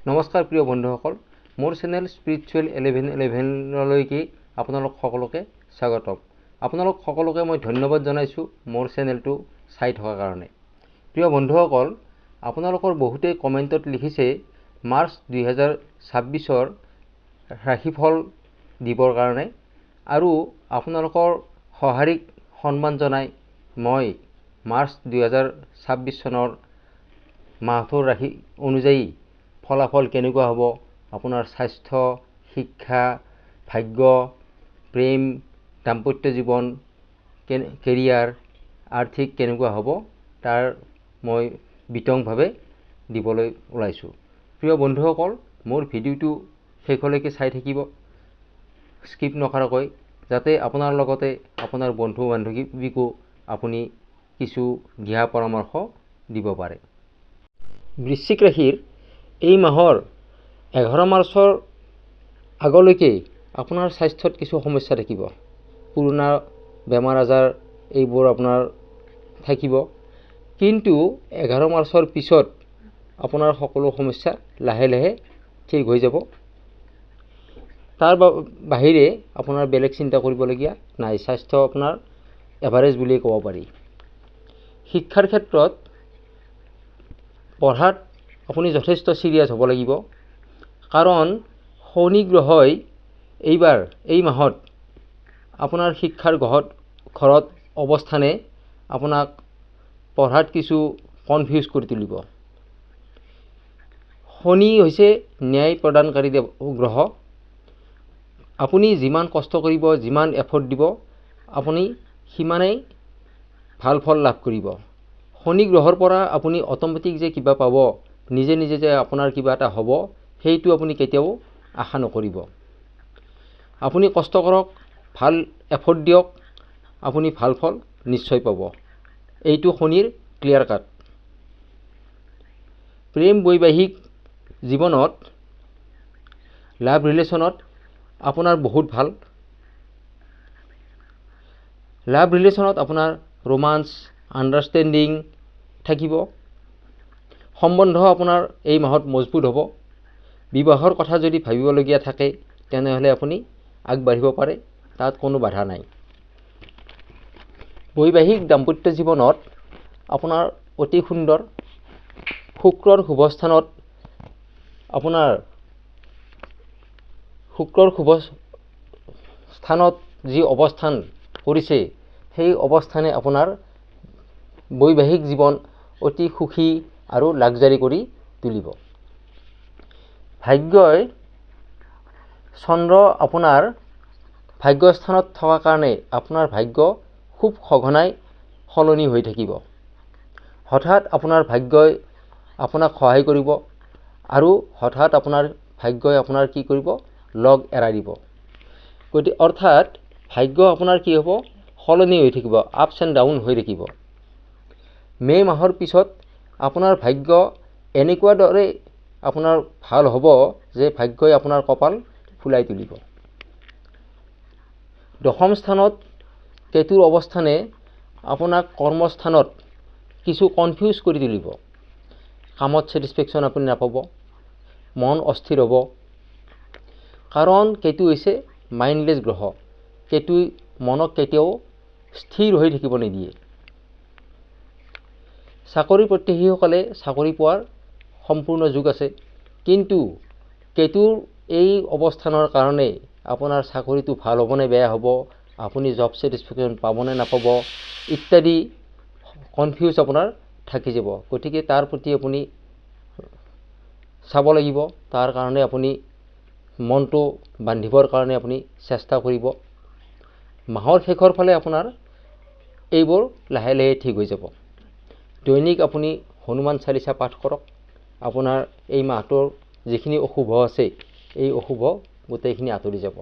নমস্কাৰ প্ৰিয় বন্ধুসকল, মোৰ চেনেল স্পিৰিচুৱেল 1111লৈকে আপোনালোক সকলোকে স্বাগতম। আপোনালোক সকলোকে মই ধন্যবাদ জনাইছোঁ মোৰ চেনেলটো চাই থকাৰ কাৰণে। প্ৰিয় বন্ধুসকল, আপোনালোকৰ বহুতেই কমেণ্টত লিখিছে মাৰ্চ 2026ৰ ৰাশিফল দিবৰ কাৰণে, আৰু আপোনালোকৰ সঁহাৰিক সন্মান জনাই মই মাৰ্চ 2026 চনৰ মাহটোৰ ৰাশি অনুযায়ী ফলাফল কেনেকুৱা হ'ব, আপোনাৰ স্বাস্থ্য, শিক্ষা, ভাগ্য, প্ৰেম, দাম্পত্য জীৱন, কেৰিয়াৰ, আৰ্থিক কেনেকুৱা হ'ব তাৰ মই বিতংভাৱে দিবলৈ ওলাইছোঁ। প্ৰিয় বন্ধুসকল, মোৰ ভিডিঅ'টো শেষলৈকে চাই থাকিব, স্কিপ নকৰাকৈ, যাতে আপোনাৰ লগতে আপোনাৰ বন্ধু বান্ধৱীকো আপুনি কিছু দিহা পৰামৰ্শ দিব পাৰে। বৃশ্চিক ৰাশিৰ এই মাহৰ 11 মাৰ্চৰ আগলৈকে আপোনাৰ স্বাস্থ্যত কিছু সমস্যা থাকিব। পুৰণা বেমাৰ আজাৰ এইবোৰ আপোনাৰ থাকিব, কিন্তু 11 মাৰ্চৰ পিছত আপোনাৰ সকলো সমস্যা লাহে লাহে ঠিক হৈ যাব। তাৰ বাহিৰে আপোনাৰ বেলেগ চিন্তা কৰিবলগীয়া নাই। স্বাস্থ্য আপোনাৰ এভাৰেজ বুলিয়ে ক'ব পাৰি। শিক্ষাৰ ক্ষেত্ৰত পঢ়াত আপুনি যথেষ্ট চিৰিয়াছ হ'ব লাগিব, কাৰণ শনি গ্ৰহই এইবাৰ এই মাহত আপোনাৰ শিক্ষাৰ ঘৰত অৱস্থানে আপোনাক পঢ়াত কিছু কনফিউজ কৰি তুলিব। শনি হৈছে ন্যায় প্ৰদানকাৰী গ্ৰহ। আপুনি যিমান কষ্ট কৰিব, যিমান এফৰ্ট দিব, আপুনি সিমানেই ভাল ফল লাভ কৰিব। শনি গ্ৰহৰ পৰা আপুনি অট'মেটিক যে কিবা পাব, নিজে নিজে যে আপোনাৰ কিবা এটা হ'ব, সেইটো আপুনি কেতিয়াও আশা নকৰিব। আপুনি কষ্ট কৰক, ভাল এফৰ্ট দিয়ক, আপুনি ভাল ফল নিশ্চয় পাব। এইটো শনিৰ ক্লিয়াৰ কাট। প্ৰেম বৈবাহিক জীৱনত, লাভ ৰিলেশ্যনত আপোনাৰ বহুত ভাল। লাভ ৰিলেশ্যনত আপোনাৰ ৰোমান্স, আণ্ডাৰষ্টেণ্ডিং থাকিব। সম্বন্ধ আপোনাৰ এই মাহত মজবুত হ'ব। বিবাহৰ কথা যদি ভাবিবলগীয়া থাকে, তেনেহ'লে আপুনি আগবাঢ়িব পাৰে, তাত কোনো বাধা নাই। বৈবাহিক দাম্পত্য জীৱনত আপোনাৰ অতি সুন্দৰ। শুক্ৰৰ শুভস্থানত যি অৱস্থান কৰিছে, সেই অৱস্থানে আপোনাৰ বৈবাহিক জীৱন অতি সুখী আৰু লাক্সাৰি কৰি তুলিব। ভাগ্যই চন্দ্ৰ আপোনাৰ ভাগ্যস্থানত থকা কাৰণে আপোনাৰ ভাগ্য খুব সঘনাই সলনি হৈ থাকিব। হঠাৎ আপোনাৰ ভাগ্যই আপোনাক সহায় কৰিব, আৰু হঠাৎ আপোনাৰ ভাগ্যই আপোনাৰ কি কৰিব, লগ এৰাই দিব। গতিকে অৰ্থাৎ ভাগ্য আপোনাৰ কি হ'ব, সলনি হৈ থাকিব, আপছ এণ্ড ডাউন হৈ থাকিব। মে' মাহৰ পিছত আপোনাৰ ভাগ্য এনেকুৱা দৰে আপোনাৰ ভাল হ'ব যে ভাগ্যই আপোনাৰ কপাল ফুলাই তুলিব। দশম স্থানত কেতুৰ অৱস্থানে আপোনাক কৰ্মস্থানত কিছু কনফিউজ কৰি তুলিব। কামত ছেটিছফেকশ্যন আপুনি নাপাব, মন অস্থিৰ হ'ব, কাৰণ কেতু হৈছে মাইণ্ডলেছ গ্ৰহ। কেতুই মনক কেতিয়াও স্থিৰ হৈ থাকিব নিদিয়ে। চাকৰি প্ৰত্যাশীসকলে চাকৰি পোৱাৰ সম্পূৰ্ণ যোগ আছে, কিন্তু কেতুৰ এই অৱস্থানৰ কাৰণে আপোনাৰ চাকৰিটো ভাল হ'বনে বেয়া হ'ব, আপুনি জব ছেটিছফেকশ্যন পাবনে নাপাব ইত্যাদি কনফিউজ আপোনাৰ থাকি যাব। গতিকে তাৰ প্ৰতি আপুনি চাব লাগিব। তাৰ কাৰণে আপুনি মনটো বান্ধিবৰ কাৰণে আপুনি চেষ্টা কৰিব। মাহৰ শেষৰ ফালে আপোনাৰ এইবোৰ লাহে লাহে ঠিক হৈ যাব। দৈনিক আপুনি হনুমান চালিচা পাঠ কৰক। আপোনাৰ এই মাহটোৰ যিখিনি অশুভ আছে, এই অশুভ গোটেইখিনি আঁতৰি যাব।